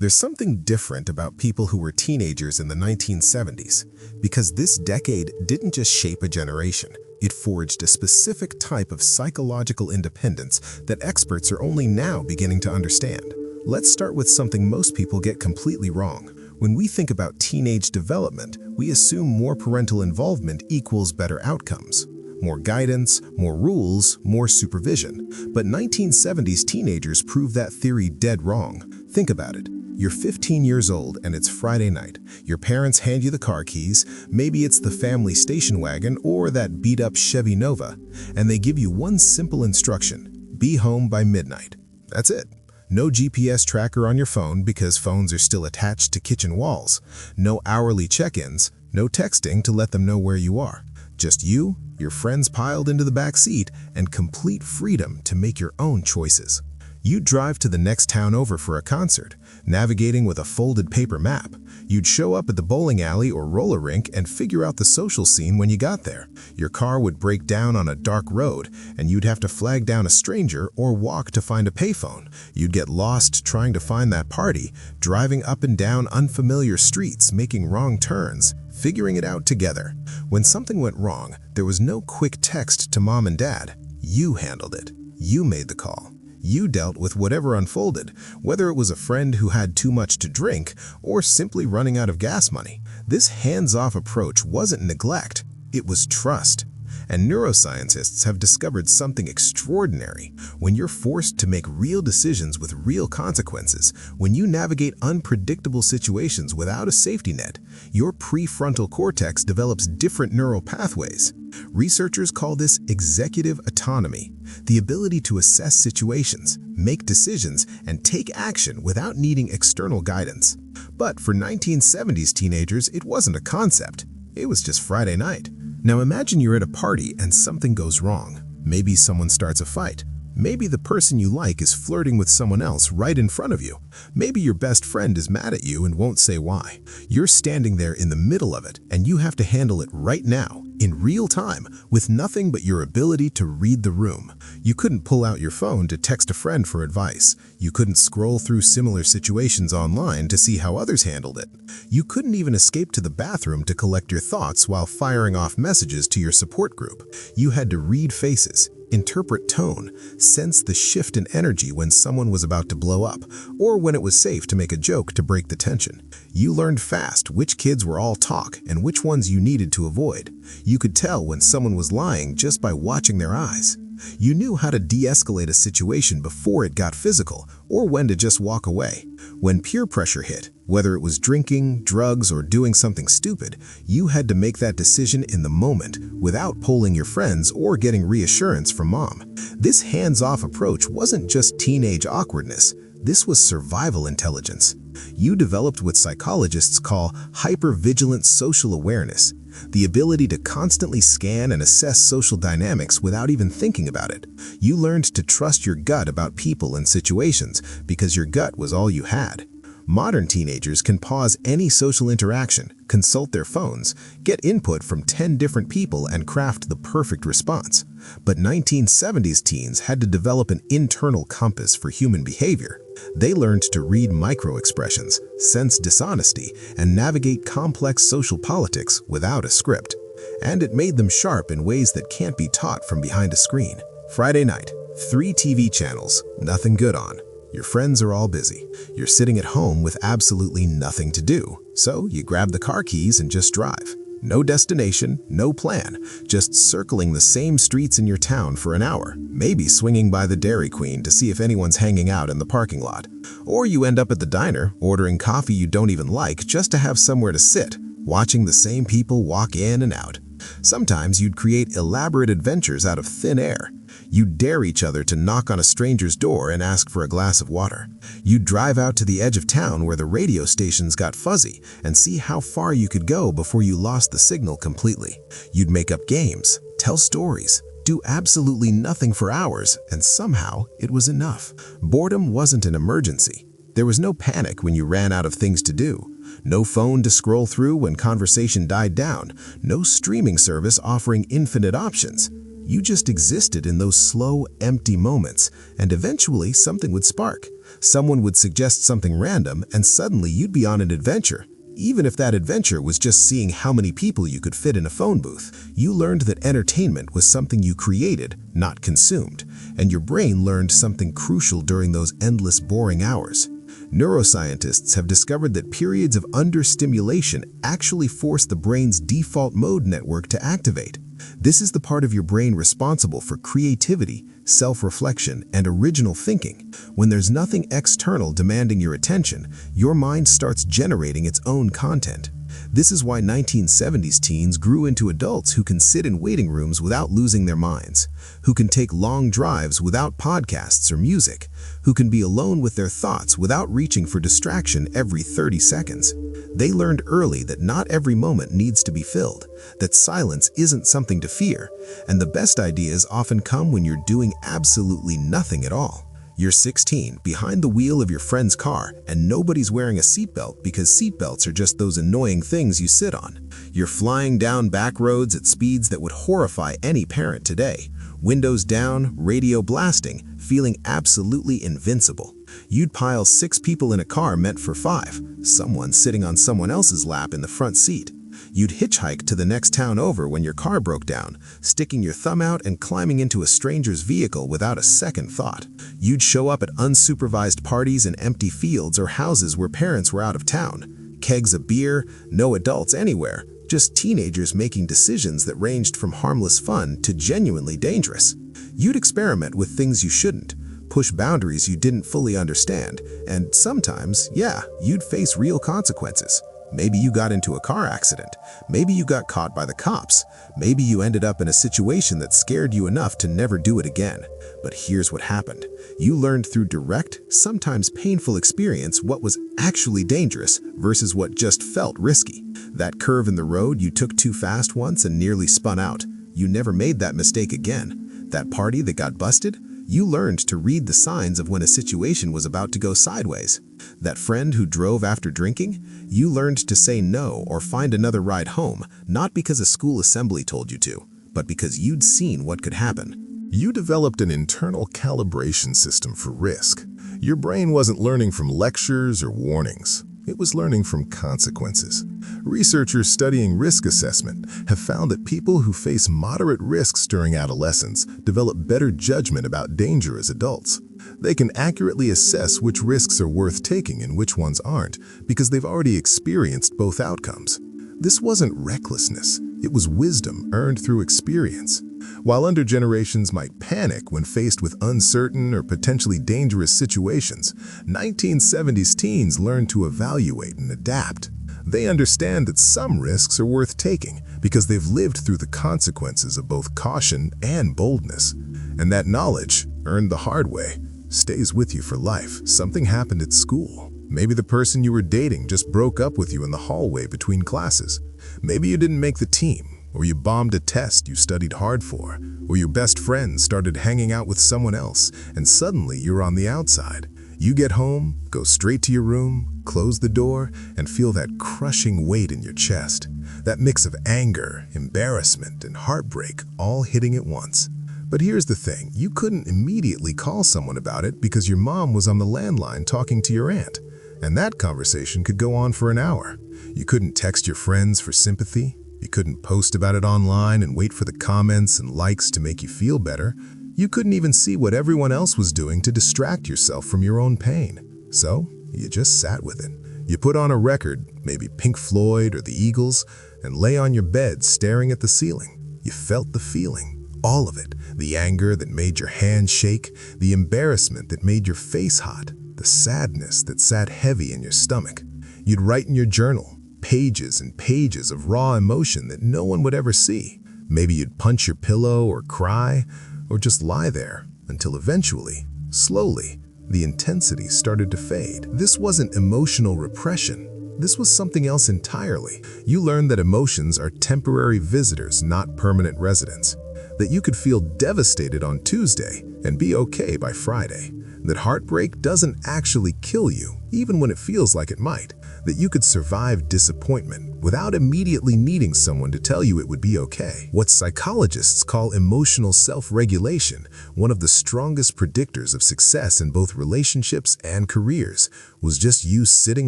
There's something different about people who were teenagers in the 1970s, because this decade didn't just shape a generation. It forged a specific type of psychological independence that experts are only now beginning to understand. Let's start with something most people get completely wrong. When we think about teenage development, we assume more parental involvement equals better outcomes. More guidance, more rules, more supervision. But 1970s teenagers proved that theory dead wrong. Think about it. You're 15 years old and it's Friday night. Your parents hand you the car keys, maybe it's the family station wagon or that beat-up Chevy Nova, and they give you one simple instruction: be home by midnight. That's it. No GPS tracker on your phone because phones are still attached to kitchen walls. No hourly check-ins, no texting to let them know where you are. Just you, your friends piled into the back seat, and complete freedom to make your own choices. You'd drive to the next town over for a concert, navigating with a folded paper map. You'd show up at the bowling alley or roller rink and figure out the social scene when you got there. Your car would break down on a dark road, and you'd have to flag down a stranger or walk to find a payphone. You'd get lost trying to find that party, driving up and down unfamiliar streets, making wrong turns, figuring it out together. When something went wrong, there was no quick text to mom and dad. You handled it. You made the call. You dealt with whatever unfolded, whether it was a friend who had too much to drink or simply running out of gas money. This hands-off approach wasn't neglect, it was trust. And neuroscientists have discovered something extraordinary. When you're forced to make real decisions with real consequences, when you navigate unpredictable situations without a safety net, your prefrontal cortex develops different neural pathways. Researchers call this executive autonomy, the ability to assess situations, make decisions, and take action without needing external guidance. But for 1970s teenagers, it wasn't a concept. It was just Friday night. Now imagine you're at a party and something goes wrong. Maybe someone starts a fight. Maybe the person you like is flirting with someone else right in front of you. Maybe your best friend is mad at you and won't say why. You're standing there in the middle of it, and you have to handle it right now, in real time, with nothing but your ability to read the room. You couldn't pull out your phone to text a friend for advice. You couldn't scroll through similar situations online to see how others handled it. You couldn't even escape to the bathroom to collect your thoughts while firing off messages to your support group. You had to read faces, interpret tone, sense the shift in energy when someone was about to blow up, or when it was safe to make a joke to break the tension. You learned fast which kids were all talk and which ones you needed to avoid. You could tell when someone was lying just by watching their eyes. You knew how to de-escalate a situation before it got physical, or when to just walk away. When peer pressure hit, whether it was drinking, drugs, or doing something stupid, you had to make that decision in the moment without polling your friends or getting reassurance from mom. This hands-off approach wasn't just teenage awkwardness. This was survival intelligence. You developed what psychologists call hypervigilant social awareness, the ability to constantly scan and assess social dynamics without even thinking about it. You learned to trust your gut about people and situations because your gut was all you had. Modern teenagers can pause any social interaction, consult their phones, get input from 10 different people, and craft the perfect response. But 1970s teens had to develop an internal compass for human behavior. They learned to read micro-expressions, sense dishonesty, and navigate complex social politics without a script. And it made them sharp in ways that can't be taught from behind a screen. Friday night, 3 TV channels, nothing good on. Your friends are all busy. You're sitting at home with absolutely nothing to do. So you grab the car keys and just drive. No destination, no plan, just circling the same streets in your town for an hour, maybe swinging by the Dairy Queen to see if anyone's hanging out in the parking lot. Or you end up at the diner, ordering coffee you don't even like just to have somewhere to sit, watching the same people walk in and out. Sometimes you'd create elaborate adventures out of thin air. You'd dare each other to knock on a stranger's door and ask for a glass of water. You'd drive out to the edge of town where the radio stations got fuzzy and see how far you could go before you lost the signal completely. You'd make up games, tell stories, do absolutely nothing for hours, and somehow it was enough. Boredom wasn't an emergency. There was no panic when you ran out of things to do. No phone to scroll through when conversation died down. No streaming service offering infinite options. You just existed in those slow, empty moments, and eventually something would spark. Someone would suggest something random, and suddenly you'd be on an adventure. Even if that adventure was just seeing how many people you could fit in a phone booth, you learned that entertainment was something you created, not consumed, and your brain learned something crucial during those endless boring hours. Neuroscientists have discovered that periods of understimulation actually force the brain's default mode network to activate. This is the part of your brain responsible for creativity, self-reflection, and original thinking. When there's nothing external demanding your attention, your mind starts generating its own content. This is why 1970s teens grew into adults who can sit in waiting rooms without losing their minds, who can take long drives without podcasts or music, who can be alone with their thoughts without reaching for distraction every 30 seconds. They learned early that not every moment needs to be filled, that silence isn't something to fear, and the best ideas often come when you're doing absolutely nothing at all. You're 16, behind the wheel of your friend's car, and nobody's wearing a seatbelt because seatbelts are just those annoying things you sit on. You're flying down back roads at speeds that would horrify any parent today. Windows down, radio blasting, feeling absolutely invincible. You'd pile 6 people in a car meant for 5, someone sitting on someone else's lap in the front seat. You'd hitchhike to the next town over when your car broke down, sticking your thumb out and climbing into a stranger's vehicle without a second thought. You'd show up at unsupervised parties in empty fields or houses where parents were out of town. Kegs of beer, no adults anywhere, just teenagers making decisions that ranged from harmless fun to genuinely dangerous. You'd experiment with things you shouldn't, push boundaries you didn't fully understand, and sometimes, you'd face real consequences. Maybe you got into a car accident. Maybe you got caught by the cops. Maybe you ended up in a situation that scared you enough to never do it again. But here's what happened. You learned through direct, sometimes painful experience what was actually dangerous versus what just felt risky. That curve in the road you took too fast once and nearly spun out. You never made that mistake again. That party that got busted? You learned to read the signs of when a situation was about to go sideways. That friend who drove after drinking? You learned to say no or find another ride home, not because a school assembly told you to, but because you'd seen what could happen. You developed an internal calibration system for risk. Your brain wasn't learning from lectures or warnings. It was learning from consequences. Researchers studying risk assessment have found that people who face moderate risks during adolescence develop better judgment about danger as adults. They can accurately assess which risks are worth taking and which ones aren't because they've already experienced both outcomes. This wasn't recklessness. It was wisdom earned through experience. While older generations might panic when faced with uncertain or potentially dangerous situations, 1970s teens learned to evaluate and adapt. They understand that some risks are worth taking because they've lived through the consequences of both caution and boldness. And that knowledge, earned the hard way, stays with you for life. Something happened at school. Maybe the person you were dating just broke up with you in the hallway between classes. Maybe you didn't make the team, or you bombed a test you studied hard for, or your best friend started hanging out with someone else, and suddenly you're on the outside. You get home, go straight to your room, close the door, and feel that crushing weight in your chest. That mix of anger, embarrassment, and heartbreak all hitting at once. But here's the thing, you couldn't immediately call someone about it because your mom was on the landline talking to your aunt, and that conversation could go on for an hour. You couldn't text your friends for sympathy. You couldn't post about it online and wait for the comments and likes to make you feel better. You couldn't even see what everyone else was doing to distract yourself from your own pain. So, you just sat with it. You put on a record, maybe Pink Floyd or the Eagles, and lay on your bed staring at the ceiling. You felt the feeling, all of it. The anger that made your hands shake, the embarrassment that made your face hot, the sadness that sat heavy in your stomach. You'd write in your journal, pages and pages of raw emotion that no one would ever see. Maybe you'd punch your pillow or cry, or just lie there until eventually, slowly, the intensity started to fade. This wasn't emotional repression. This was something else entirely. You learned that emotions are temporary visitors, not permanent residents. That you could feel devastated on Tuesday and be okay by Friday. that heartbreak doesn't actually kill you, even when it feels like it might, that you could survive disappointment without immediately needing someone to tell you it would be okay. What psychologists call emotional self-regulation, one of the strongest predictors of success in both relationships and careers, was just you sitting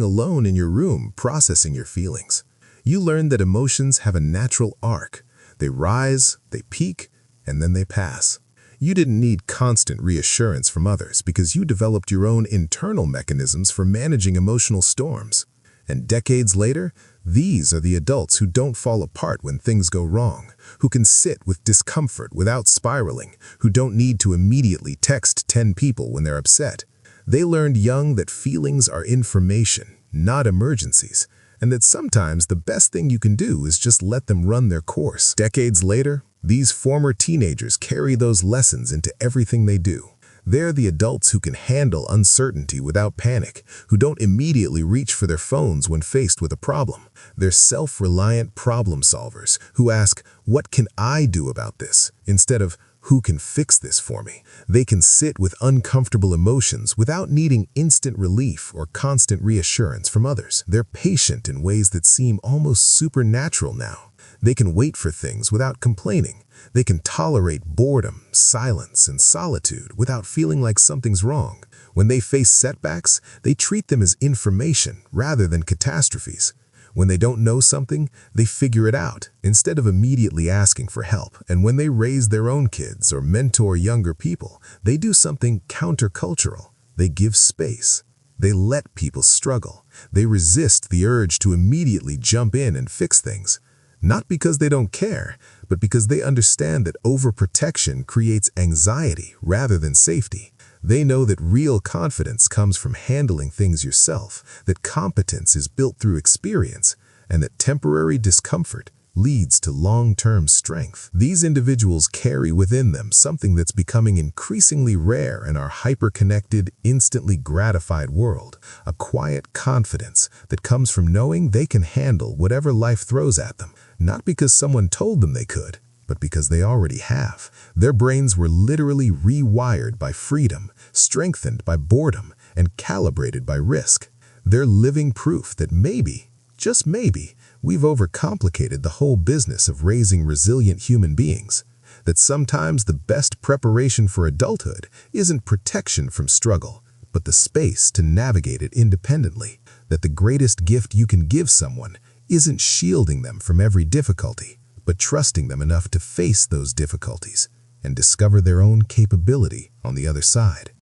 alone in your room processing your feelings. You learned that emotions have a natural arc. They rise, they peak, and then they pass. You didn't need constant reassurance from others because you developed your own internal mechanisms for managing emotional storms. And decades later, these are the adults who don't fall apart when things go wrong, who can sit with discomfort without spiraling, who don't need to immediately text 10 people when they're upset. They learned young that feelings are information, not emergencies, and that sometimes the best thing you can do is just let them run their course. Decades later, these former teenagers carry those lessons into everything they do. They're the adults who can handle uncertainty without panic, who don't immediately reach for their phones when faced with a problem. They're self-reliant problem solvers who ask, "What can I do about this?" instead of, "Who can fix this for me?" They can sit with uncomfortable emotions without needing instant relief or constant reassurance from others. They're patient in ways that seem almost supernatural now. They can wait for things without complaining. They can tolerate boredom, silence, and solitude without feeling like something's wrong. When they face setbacks, they treat them as information rather than catastrophes. When they don't know something, they figure it out instead of immediately asking for help. And when they raise their own kids or mentor younger people, they do something countercultural. They give space. They let people struggle. They resist the urge to immediately jump in and fix things. Not because they don't care, but because they understand that overprotection creates anxiety rather than safety. They know that real confidence comes from handling things yourself, that competence is built through experience, and that temporary discomfort leads to long-term strength. These individuals carry within them something that's becoming increasingly rare in our hyper-connected, instantly gratified world, a quiet confidence that comes from knowing they can handle whatever life throws at them, not because someone told them they could, but because they already have. Their brains were literally rewired by freedom, strengthened by boredom, and calibrated by risk. They're living proof that maybe, just maybe, we've overcomplicated the whole business of raising resilient human beings. That sometimes the best preparation for adulthood isn't protection from struggle, but the space to navigate it independently. That the greatest gift you can give someone isn't shielding them from every difficulty, but trusting them enough to face those difficulties and discover their own capability on the other side.